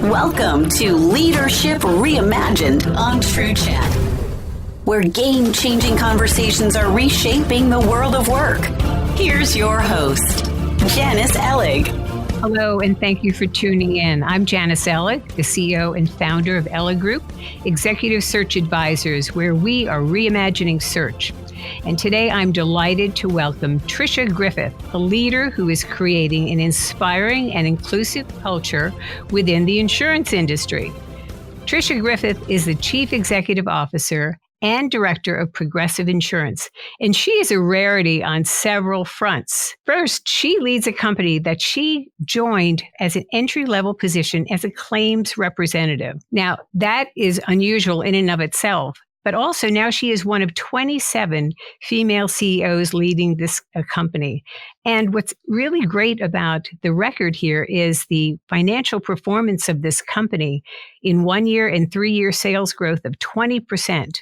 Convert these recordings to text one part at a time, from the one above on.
Welcome to Leadership Reimagined on True Chat, where game-changing conversations are reshaping the world of work. Here's your host, Janice Ellig. Hello, and thank you for tuning in. I'm Janice Ellig, the CEO and founder of Ellig Group, Executive Search Advisors, where we are reimagining search. And today I'm delighted to welcome Tricia Griffith, a leader who is creating an inspiring and inclusive culture within the insurance industry. Tricia Griffith is the Chief Executive Officer and Director of Progressive Insurance, and she is a rarity on several fronts. First, she leads a company that she joined as an entry-level position as a claims representative. Now, that is unusual in and of itself. But also now she is one of 27 female CEOs leading this company. And what's really great about the record here is the financial performance of this company in 1 year and 3 year sales growth of 20%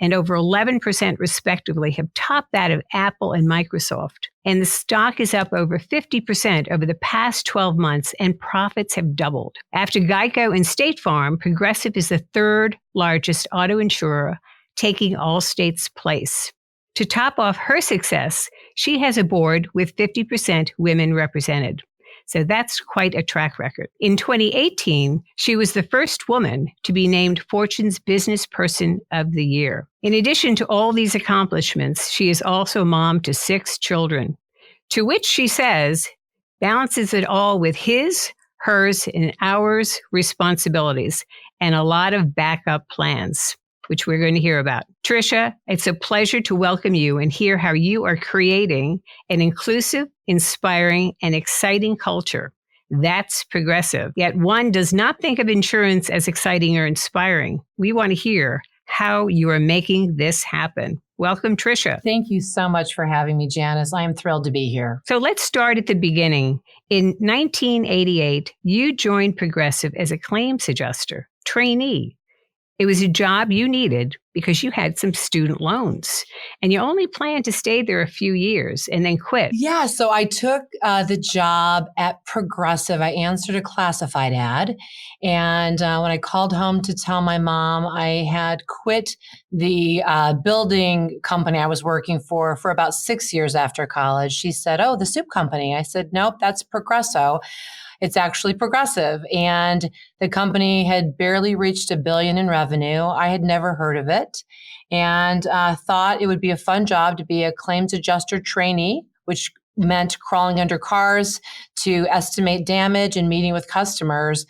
and over 11% respectively have topped that of Apple and Microsoft. And the stock is up over 50% over the past 12 months, and profits have doubled. After Geico and State Farm, Progressive is the third largest auto insurer, taking Allstate's place. To top off her success, she has a board with 50% women represented. So that's quite a track record. In 2018, she was the first woman to be named Fortune's Business Person of the Year. In addition to all these accomplishments, she is also mom to 6 children, to which she says balances it all with his, hers, and ours responsibilities, and a lot of backup plans, which we're going to hear about. Tricia, it's a pleasure to welcome you and hear how you are creating an inclusive, inspiring, and exciting culture. That's Progressive. Yet one does not think of insurance as exciting or inspiring. We want to hear how you are making this happen. Welcome, Tricia. Thank you so much for having me, Janice. I am thrilled to be here. So let's start at the beginning. In 1988, you joined Progressive as a claims adjuster, trainee. It was a job you needed because you had some student loans, and you only planned to stay there a few years and then quit. Yeah, so I took the job at Progressive. I answered a classified ad, and when I called home to tell my mom I had quit the building company I was working for about 6 years after college, she said, "Oh, the soup company." I said, "Nope, that's Progresso. It's actually Progressive." And the company had barely reached $1 billion in revenue. I had never heard of it, and thought it would be a fun job to be a claims adjuster trainee, which meant crawling under cars to estimate damage and meeting with customers.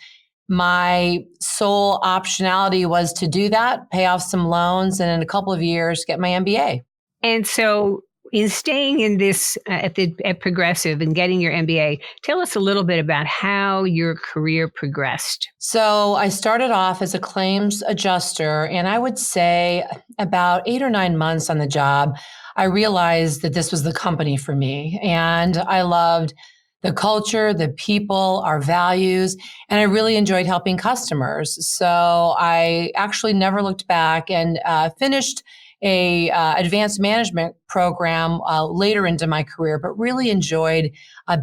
My sole optionality was to do that, pay off some loans, and in a couple of years, get my MBA. And so in staying in this at Progressive and getting your MBA, tell us a little bit about how your career progressed. So I started off as a claims adjuster, and I would say about 8 or 9 months on the job, I realized that this was the company for me. And I loved the culture, the people, our values, and I really enjoyed helping customers. So I actually never looked back and finished a advanced management program later into my career, but really enjoyed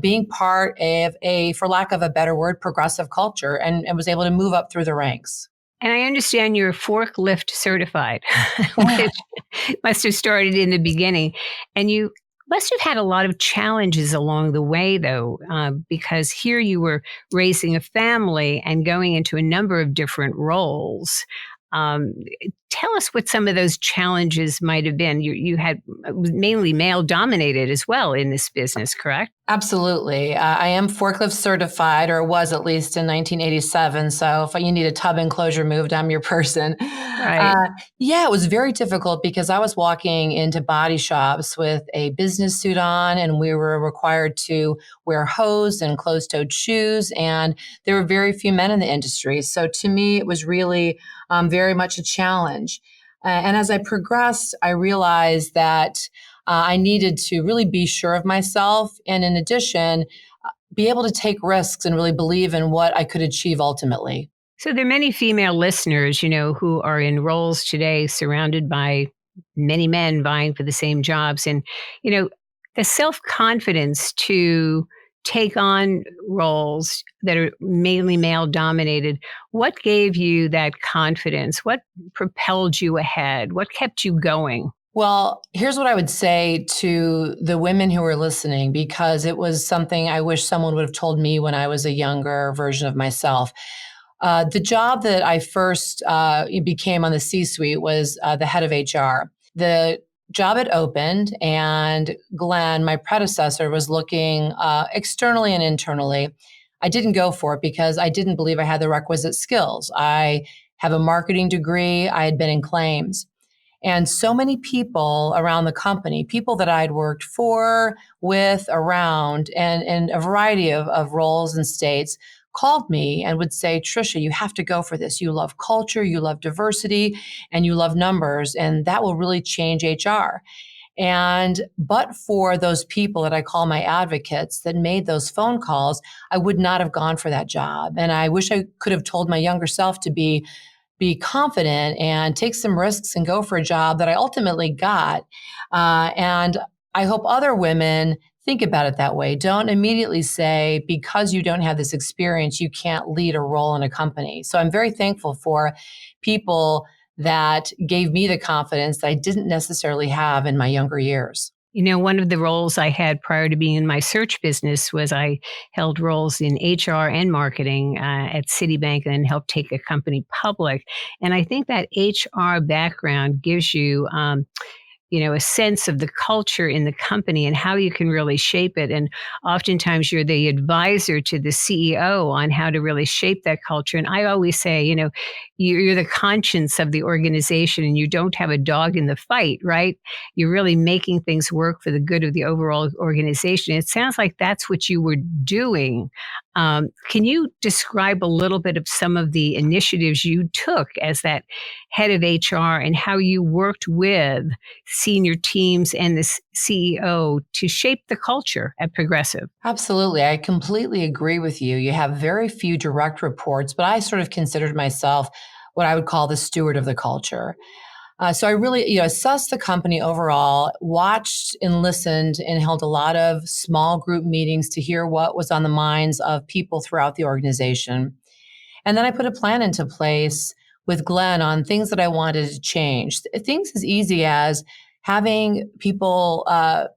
being part of a, for lack of a better word, progressive culture, and was able to move up through the ranks. And I understand you're forklift certified, which must have started in the beginning. And you must have had a lot of challenges along the way, though, because here you were raising a family and going into a number of different roles. Tell us what some of those challenges might have been. You had mainly male dominated as well in this business, correct? Absolutely. I am forklift certified, or was at least in 1987. So if you need a tub enclosure moved, I'm your person. Right. Yeah, it was very difficult because I was walking into body shops with a business suit on, and we were required to wear hose and closed-toed shoes. And there were very few men in the industry. So to me, it was really very much a challenge. And as I progressed, I realized that I needed to really be sure of myself. And in addition, be able to take risks and really believe in what I could achieve ultimately. So there are many female listeners, who are in roles today surrounded by many men vying for the same jobs. And, the self-confidence to take on roles that are mainly male dominated. What gave you that confidence? What propelled you ahead? What kept you going? Well, here's what I would say to the women who are listening, because it was something I wish someone would have told me when I was a younger version of myself. The job that I first became on the C-suite was the head of HR. The job had opened, and Glenn, my predecessor, was looking externally and internally. I didn't go for it because I didn't believe I had the requisite skills. I have a marketing degree. I had been in claims. And so many people around the company, people that I'd worked for, with, around, and a variety of roles and states, called me and would say, Trisha, you have to go for this. You love culture, you love diversity, and you love numbers, and that will really change HR. But for those people that I call my advocates that made those phone calls, I would not have gone for that job. And I wish I could have told my younger self to be confident and take some risks and go for a job that I ultimately got. And I hope other women think about it that way. Don't immediately say, because you don't have this experience, you can't lead a role in a company. So I'm very thankful for people that gave me the confidence that I didn't necessarily have in my younger years. You know, one of the roles I had prior to being in my search business was I held roles in HR and marketing at Citibank and helped take a company public. And I think that HR background gives you, a sense of the culture in the company and how you can really shape it. And oftentimes you're the advisor to the CEO on how to really shape that culture. And I always say, you're the conscience of the organization and you don't have a dog in the fight, right? You're really making things work for the good of the overall organization. It sounds like that's what you were doing. Can you describe a little bit of some of the initiatives you took as that head of HR and how you worked with senior teams and the CEO to shape the culture at Progressive? Absolutely. I completely agree with you. You have very few direct reports, but I sort of considered myself what I would call the steward of the culture. So I really, assessed the company overall, watched and listened and held a lot of small group meetings to hear what was on the minds of people throughout the organization. And then I put a plan into place with Glenn on things that I wanted to change. Things as easy as having people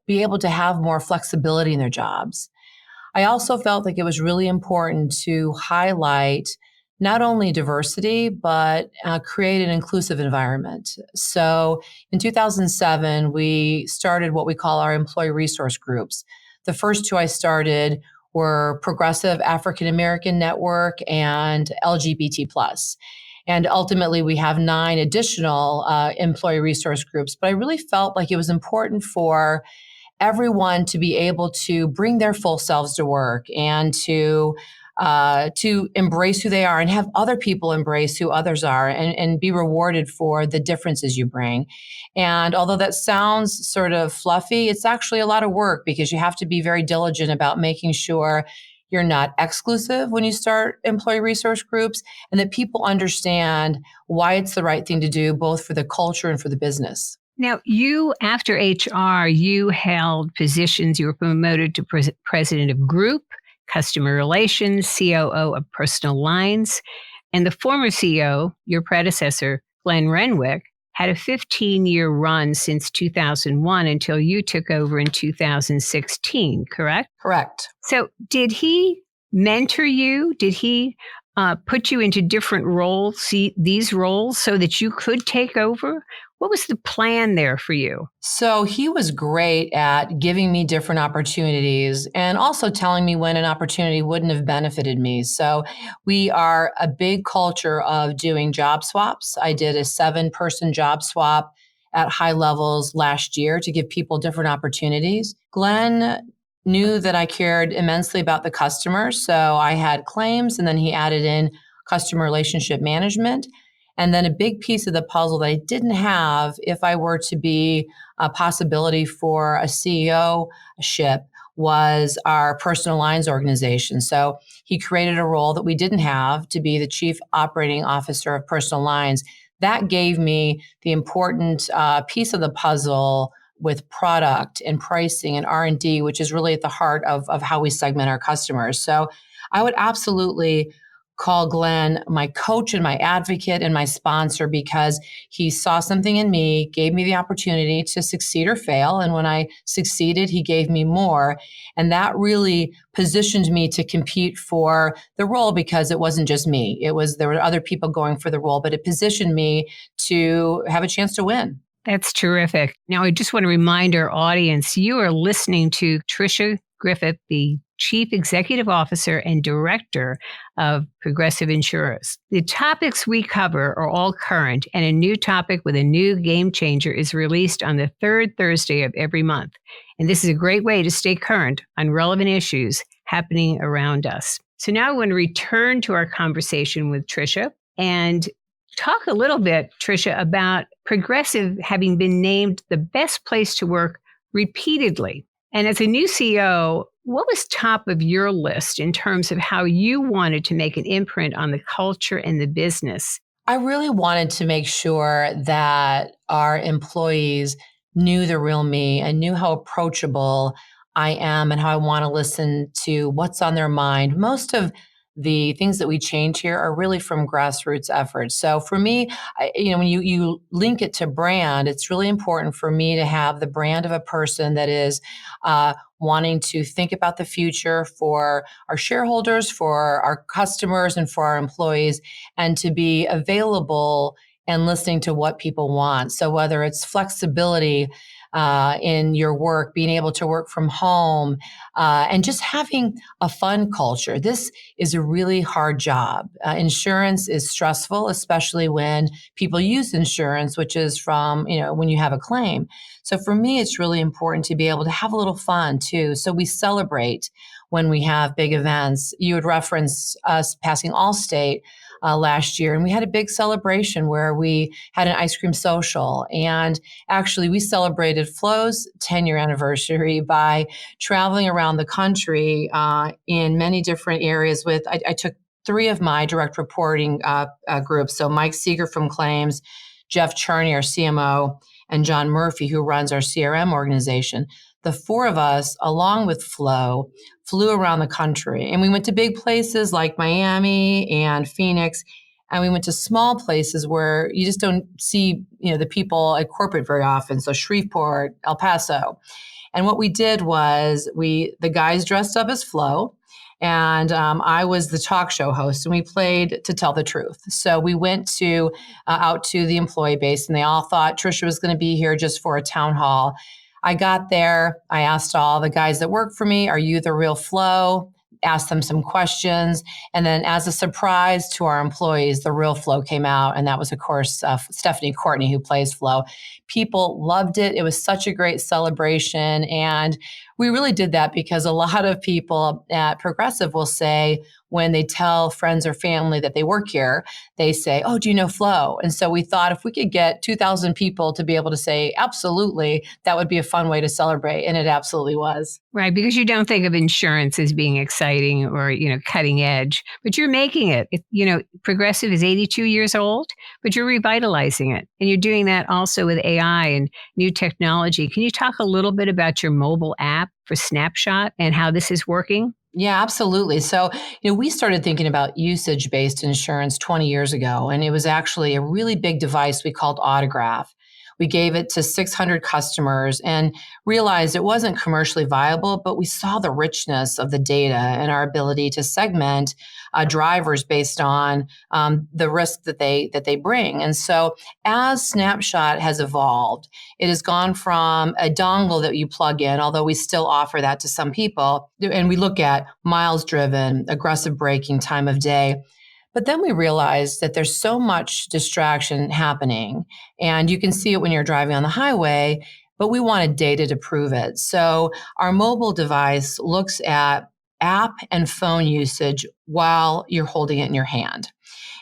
be able to have more flexibility in their jobs. I also felt like it was really important to highlight not only diversity, but create an inclusive environment. So in 2007, we started what we call our employee resource groups. The first two I started were Progressive African American Network and LGBT+. And ultimately, we have 9 additional employee resource groups. But I really felt like it was important for everyone to be able to bring their full selves to work and to embrace who they are and have other people embrace who others are and be rewarded for the differences you bring. And although that sounds sort of fluffy, it's actually a lot of work because you have to be very diligent about making sure you're not exclusive when you start employee resource groups and that people understand why it's the right thing to do, both for the culture and for the business. Now, you, after HR, you held positions, you were promoted to president of group, customer relations, COO of personal lines, and the former CEO, your predecessor, Glenn Renwick, had a 15-year run since 2001 until you took over in 2016, correct? Correct. So did he mentor you? Did he put you into different roles, these roles, so that you could take over? What was the plan there for you? So he was great at giving me different opportunities and also telling me when an opportunity wouldn't have benefited me. So we are a big culture of doing job swaps. I did a 7-person job swap at high levels last year to give people different opportunities. Glenn knew that I cared immensely about the customer. So I had claims, and then he added in customer relationship management. And then a big piece of the puzzle that I didn't have if I were to be a possibility for a CEO-ship was our personal lines organization. So he created a role that we didn't have to be the chief operating officer of personal lines. That gave me the important piece of the puzzle with product and pricing and R&D, which is really at the heart of how we segment our customers. So I would absolutely call Glenn my coach and my advocate and my sponsor, because he saw something in me, gave me the opportunity to succeed or fail. And when I succeeded, he gave me more. And that really positioned me to compete for the role, because it wasn't just me. There were other people going for the role, but it positioned me to have a chance to win. That's terrific. Now, I just want to remind our audience, you are listening to Tricia Griffith, the Chief Executive Officer and Director of Progressive Insurance. The topics we cover are all current, and a new topic with a new game changer is released on the third Thursday of every month. And this is a great way to stay current on relevant issues happening around us. So now I want to return to our conversation with Tricia and talk a little bit, Tricia, about Progressive having been named the best place to work repeatedly. And as a new CEO, what was top of your list in terms of how you wanted to make an imprint on the culture and the business? I really wanted to make sure that our employees knew the real me and knew how approachable I am and how I want to listen to what's on their mind. Most of the things that we change here are really from grassroots efforts. So for me, when you link it to brand, it's really important for me to have the brand of a person that is wanting to think about the future for our shareholders, for our customers, and for our employees, and to be available and listening to what people want. So whether it's flexibility in your work, being able to work from home, and just having a fun culture. This is a really hard job. Insurance is stressful, especially when people use insurance, which is from, when you have a claim. So for me, it's really important to be able to have a little fun too. So we celebrate when we have big events. You would reference us passing Allstate last year, and we had a big celebration where we had an ice cream social. And actually, we celebrated Flo's 10-year anniversary by traveling around the country in many different areas. I took 3 of my direct reporting groups. So Mike Seeger from Claims, Jeff Charney, our CMO, and John Murphy, who runs our CRM organization. The 4 of us, along with Flo, flew around the country. And we went to big places like Miami and Phoenix. And we went to small places where you just don't see, the people at corporate very often. So Shreveport, El Paso. And what we did was the guys dressed up as Flo. And I was the talk show host, and we played To Tell the Truth. So we went out to the employee base, and they all thought Tricia was going to be here just for a town hall. I got there. I asked all the guys that work for me, "Are you the real Flo?" Asked them some questions. And then as a surprise to our employees, the real Flo came out. And that was, of course, Stephanie Courtney, who plays Flo. People loved it. It was such a great celebration. And we really did that because a lot of people at Progressive will say, when they tell friends or family that they work here, they say, "Oh, do you know Flo?" And so we thought if we could get 2,000 people to be able to say, absolutely, that would be a fun way to celebrate. And it absolutely was. Right, because you don't think of insurance as being exciting or, cutting edge, but you're making it. Progressive is 82 years old, but you're revitalizing it. And you're doing that also with AI and new technology. Can you talk a little bit about your mobile app for Snapshot and how this is working? Yeah, absolutely. So, we started thinking about usage-based insurance 20 years ago, and it was actually a really big device we called Autograph. We gave it to 600 customers and realized it wasn't commercially viable, but we saw the richness of the data and our ability to segment drivers based on the risk that they bring. And so as Snapshot has evolved, it has gone from a dongle that you plug in, although we still offer that to some people, and we look at miles driven, aggressive braking, time of day. But then we realized that there's so much distraction happening, and you can see it when you're driving on the highway, but we wanted data to prove it. So our mobile device looks at app and phone usage while you're holding it in your hand.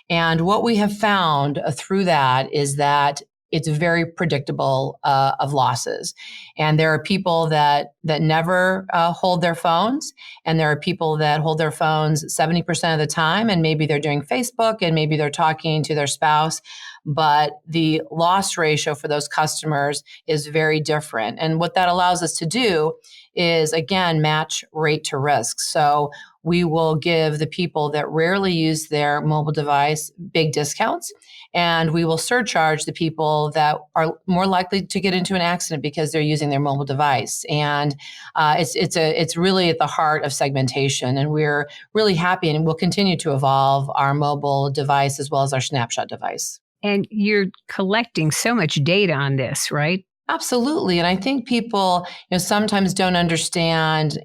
And what we have found through that is that it's very predictable of losses. And there are people that never hold their phones, and there are people that hold their phones 70% of the time, and maybe they're doing Facebook and maybe they're talking to their spouse, but the loss ratio for those customers is very different. And what that allows us to do is, again, match rate to risk. So we will give the people that rarely use their mobile device big discounts, and we will surcharge the people that are more likely to get into an accident because they're using their mobile device. And it's really at the heart of segmentation, and we're really happy, and we'll continue to evolve our mobile device as well as our snapshot device. And you're collecting so much data on this, right? Absolutely. And I think people, sometimes don't understand,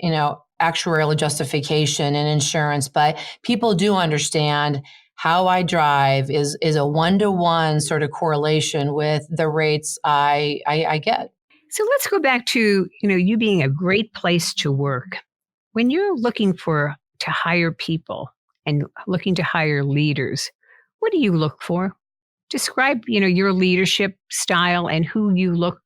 actuarial justification in insurance, but people do understand how I drive is a one-to-one sort of correlation with the rates I get. So let's go back to, you being a great place to work. When you're looking to hire people and looking to hire leaders, what do you look for? Describe, your leadership style and who you look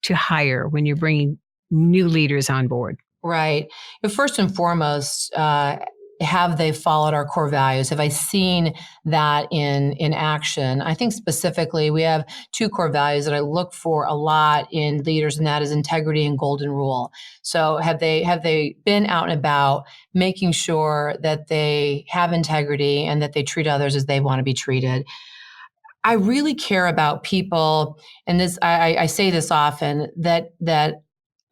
to hire when you're bringing new leaders on board. Right. First and foremost, have they followed our core values? Have I seen that in action? I think specifically we have two core values that I look for a lot in leaders, and that is integrity and golden rule. So have they been out and about making sure that they have integrity and that they treat others as they want to be treated? I really care about people, and this I say this often, that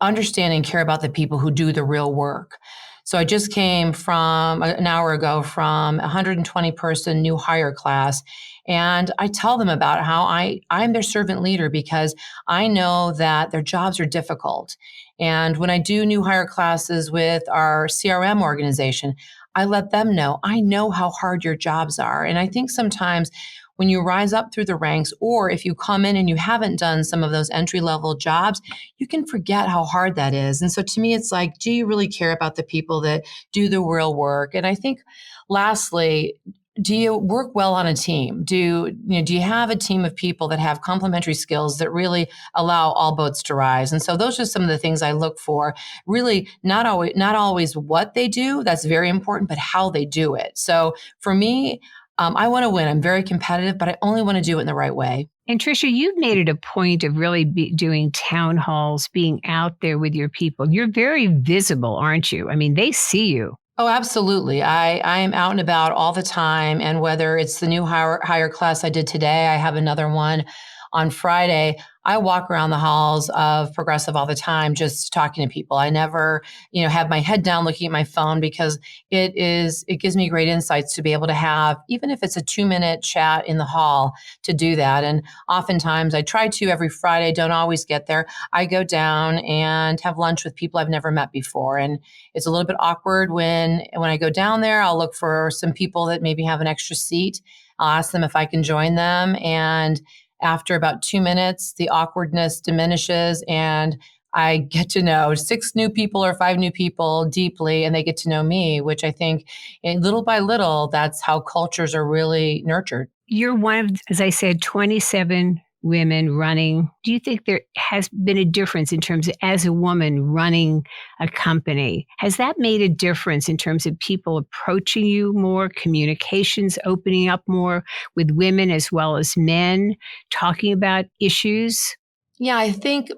understand and care about the people who do the real work. So I just came from an hour ago from a 120 person new hire class. And I tell them about how I'm their servant leader because I know that their jobs are difficult. And when I do new hire classes with our CRM organization, I let them know, I know how hard your jobs are. And I think sometimes when you rise up through the ranks, or if you come in and you haven't done some of those entry-level jobs, you can forget how hard that is. And so to me, it's like, do you really care about the people that do the real work? And I think lastly, do you work well on a team? Do you have a team of people that have complementary skills that really allow all boats to rise? And so those are some of the things I look for. Really, not always what they do, that's very important, but how they do it. So for me, I want to win. I'm very competitive, but I only want to do it in the right way. And Tricia, you've made it a point of really doing town halls, being out there with your people. You're very visible, aren't you? I mean, they see you. Oh, absolutely. I am out and about all the time. And whether it's the new hire class I did today, I have another one on Friday. I walk around the halls of Progressive all the time, just talking to people. I never, have my head down looking at my phone because it gives me great insights to be able to have, even if it's a 2-minute chat in the hall, to do that. And oftentimes I try to every Friday, don't always get there. I go down and have lunch with people I've never met before. And it's a little bit awkward when I go down there. I'll look for some people that maybe have an extra seat. I'll ask them if I can join them. And after about 2 minutes, the awkwardness diminishes and I get to know 6 new people or 5 new people deeply, and they get to know me, which I think little by little, that's how cultures are really nurtured. You're one of, as I said, 27 women running. Do you think there has been a difference in terms of, as a woman running a company? Has that made a difference in terms of people approaching you more, communications opening up more with women as well as men, talking about issues? Yeah, I think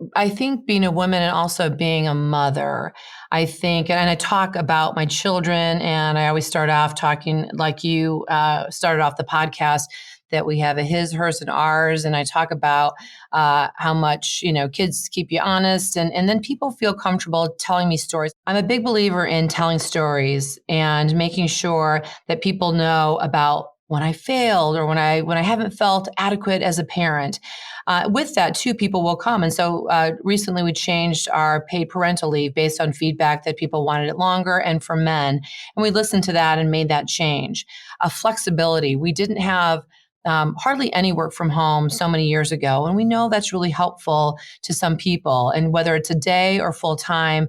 being a woman and also being a mother, I think, and I talk about my children, and I always start off talking like you started off the podcast, that we have a his, hers, and ours. And I talk about how much, kids keep you honest. And then people feel comfortable telling me stories. I'm a big believer in telling stories and making sure that people know about when I failed or when I haven't felt adequate as a parent. With that, too, people will come. And so recently we changed our paid parental leave based on feedback that people wanted it longer and for men. And we listened to that and made that change. Flexibility. We didn't have hardly any work from home so many years ago. And we know that's really helpful to some people. And whether it's a day or full time,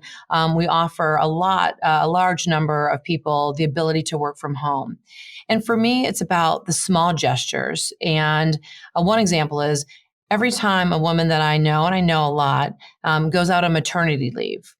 we offer a large number of people the ability to work from home. And for me, it's about the small gestures. And one example is, every time a woman that I know, and I know a lot, goes out on maternity leave,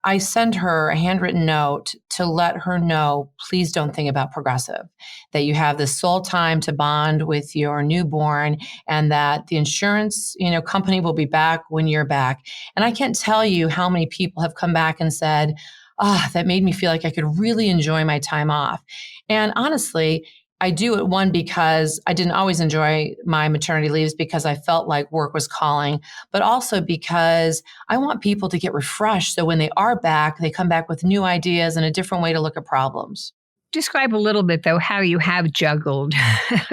I send her a handwritten note to let her know, please don't think about Progressive, that you have this sole time to bond with your newborn and that the insurance, company will be back when you're back. And I can't tell you how many people have come back and said, that made me feel like I could really enjoy my time off. And honestly, I do it one because I didn't always enjoy my maternity leaves because I felt like work was calling, but also because I want people to get refreshed. So when they are back, they come back with new ideas and a different way to look at problems. Describe a little bit, though, how you have juggled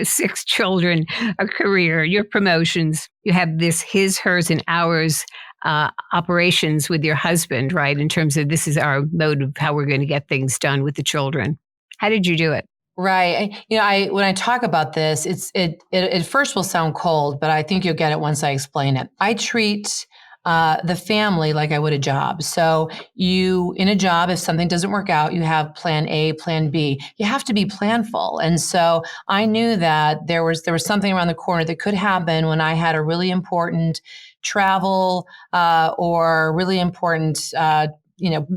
6 children, a career, your promotions. You have this his, hers, and ours operations with your husband, right? In terms of this is our mode of how we're going to get things done with the children. How did you do it? Right. When I talk about this, it at first will sound cold, but I think you'll get it once I explain it. I treat the family like I would a job. So in a job, if something doesn't work out, you have plan A, plan B. You have to be planful. And so I knew that there was something around the corner that could happen when I had a really important travel or really important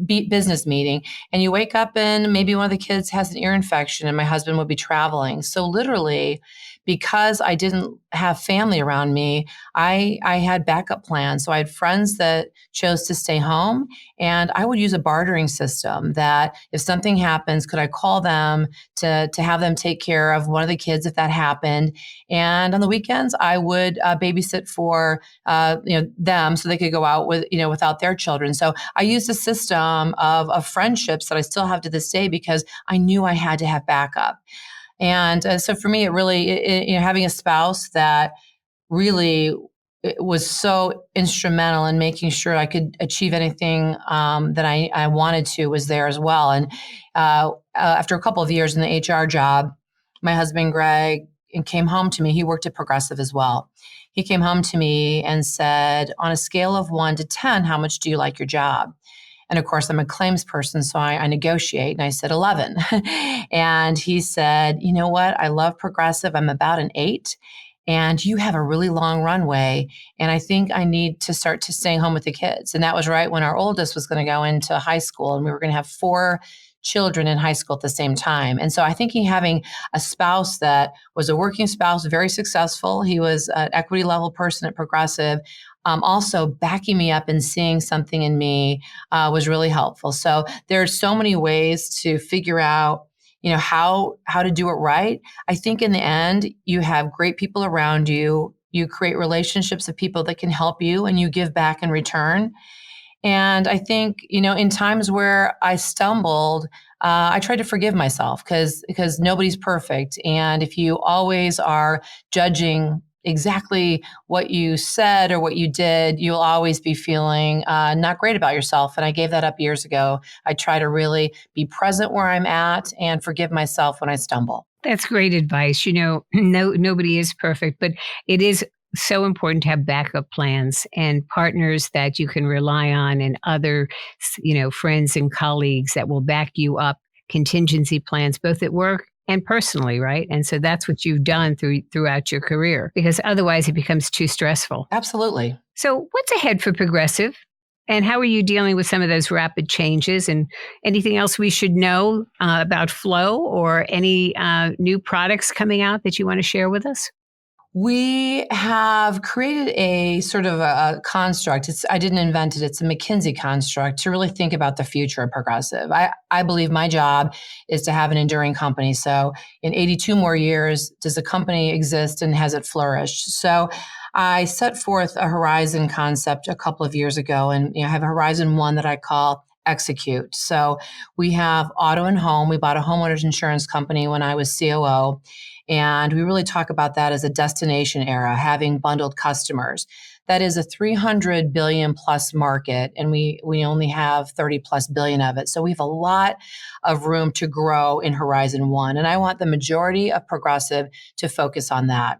business meeting, and you wake up and maybe one of the kids has an ear infection and my husband would be traveling. So literally, because I didn't have family around me, I had backup plans. So I had friends that chose to stay home, and I would use a bartering system that if something happens, could I call them to have them take care of one of the kids if that happened. And on the weekends, I would babysit for them so they could go out without their children. So I used a system of friendships that I still have to this day because I knew I had to have backup. And so for me, it really, having a spouse that really was so instrumental in making sure I could achieve anything that I wanted to was there as well. And after a couple of years in the HR job, my husband, Greg, came home to me. He worked at Progressive as well. He came home to me and said, on a scale of 1 to 10, how much do you like your job? And of course, I'm a claims person, so I negotiate. And I said 11. And he said, you know what? I love Progressive. I'm about an 8. And you have a really long runway. And I think I need to start to stay home with the kids. And that was right when our oldest was going to go into high school. And we were going to have 4 children in high school at the same time. And so I think having a spouse that was a working spouse, very successful. He was an equity level person at Progressive. Also backing me up and seeing something in me was really helpful. So there are so many ways to figure out, how to do it right. I think in the end, you have great people around you. You create relationships of people that can help you, and you give back in return. And I think, in times where I stumbled, I tried to forgive myself because nobody's perfect. And if you always are judging exactly what you said or what you did, you'll always be feeling not great about yourself. And I gave that up years ago. I try to really be present where I'm at and forgive myself when I stumble. That's great advice. Nobody is perfect, but it is so important to have backup plans and partners that you can rely on and other, friends and colleagues that will back you up, contingency plans, both at work and personally, right? And so that's what you've done throughout your career, because otherwise it becomes too stressful. Absolutely. So what's ahead for Progressive? And how are you dealing with some of those rapid changes? And anything else we should know about Flow or any new products coming out that you want to share with us? We have created a sort of a construct. I didn't invent it. It's a McKinsey construct to really think about the future of Progressive. I believe my job is to have an enduring company. So in 82 more years, does the company exist and has it flourished? So I set forth a Horizon concept a couple of years ago, and I have a Horizon 1 that I call Execute. So we have auto and home. We bought a homeowners insurance company when I was COO. And we really talk about that as a destination era, having bundled customers. That is a 300 billion plus market, and we only have 30 plus billion of it. So we have a lot of room to grow in Horizon 1. And I want the majority of Progressive to focus on that.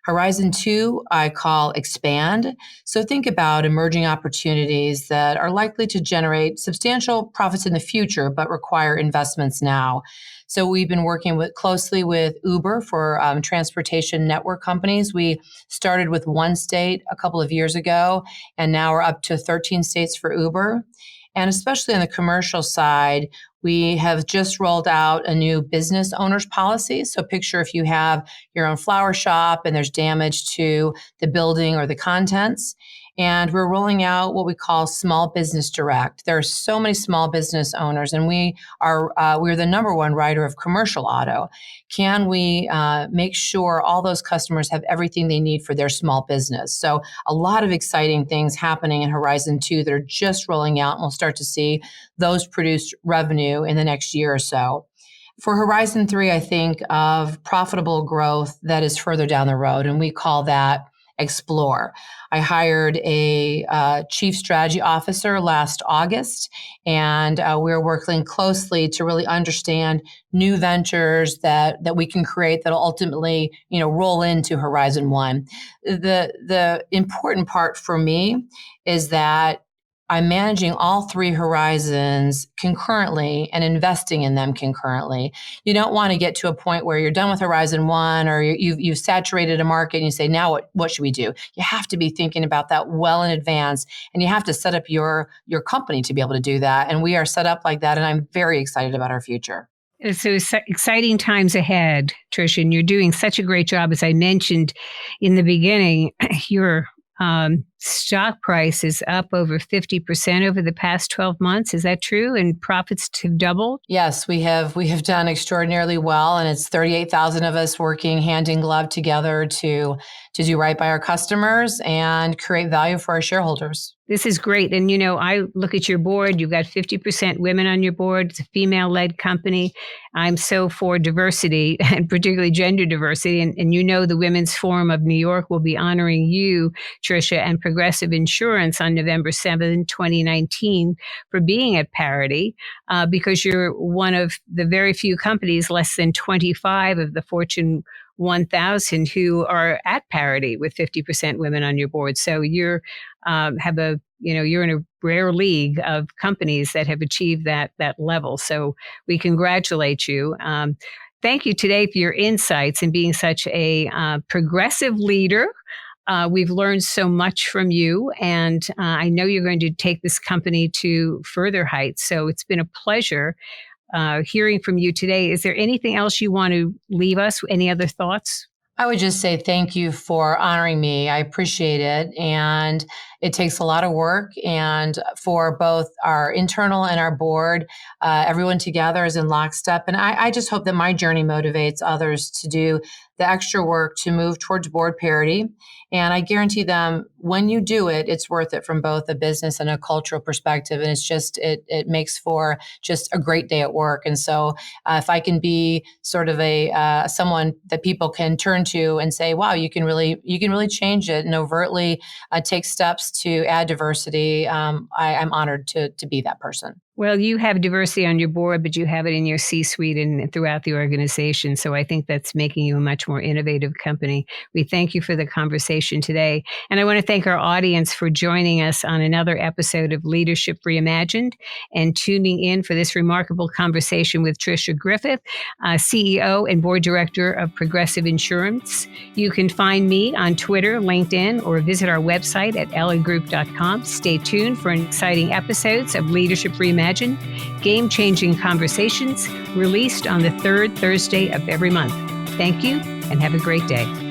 Horizon 2, I call expand. So think about emerging opportunities that are likely to generate substantial profits in the future, but require investments now. So we've been working closely with Uber for transportation network companies. We started with one state a couple of years ago, and now we're up to 13 states for Uber. And especially on the commercial side, we have just rolled out a new business owners policy. So picture if you have your own flower shop and there's damage to the building or the contents. And we're rolling out what we call Small Business Direct. There are so many small business owners, and we're the number one writer of commercial auto. Can we make sure all those customers have everything they need for their small business? So a lot of exciting things happening in Horizon 2 that are just rolling out, and we'll start to see those produce revenue in the next year or so. For Horizon 3, I think of profitable growth that is further down the road, and we call that Explore. I hired a chief strategy officer last August, and we're working closely to really understand new ventures that we can create that'll ultimately, roll into Horizon 1. The important part for me is that I'm managing all three horizons concurrently and investing in them concurrently. You don't want to get to a point where you're done with Horizon 1 or you've saturated a market and you say, now what should we do? You have to be thinking about that well in advance, and you have to set up your company to be able to do that. And we are set up like that, and I'm very excited about our future. So exciting times ahead, Tricia, and you're doing such a great job. As I mentioned in the beginning, your stock price is up over 50% over the past 12 months. Is that true? And profits have doubled? Yes, we have done extraordinarily well, and it's 38,000 of us working hand in glove together to do right by our customers and create value for our shareholders. This is great. And, I look at your board, you've got 50% women on your board. It's a female-led company. I'm so for diversity, and particularly gender diversity. And the Women's Forum of New York will be honoring you, Tricia, and Progressive Insurance on November 7, 2019, for being at parity, because you're one of the very few companies, less than 25 of the Fortune 1,000, who are at parity with 50% women on your board. So you're you're in a rare league of companies that have achieved that level. So we congratulate you. Thank you today for your insights and being such a progressive leader. We've learned so much from you, and I know you're going to take this company to further heights. So it's been a pleasure hearing from you today. Is there anything else you want to leave us? Any other thoughts? I would just say thank you for honoring me. I appreciate it. And it takes a lot of work. And for both our internal and our board, everyone together is in lockstep. And I just hope that my journey motivates others to do the extra work to move towards board parity. And I guarantee them, when you do it, it's worth it from both a business and a cultural perspective. And it's just, it makes for just a great day at work. And so if I can be sort of someone that people can turn to and say, wow, you can really change it and overtly take steps to add diversity, I'm honored to be that person. Well, you have diversity on your board, but you have it in your C-suite and throughout the organization. So I think that's making you a much more innovative company. We thank you for the conversation today. And I want to thank our audience for joining us on another episode of Leadership Reimagined and tuning in for this remarkable conversation with Tricia Griffith, CEO and board director of Progressive Insurance. You can find me on Twitter, LinkedIn, or visit our website at elligroup.com. Stay tuned for exciting episodes of Leadership Reimagined, game-changing conversations released on the third Thursday of every month. Thank you and have a great day.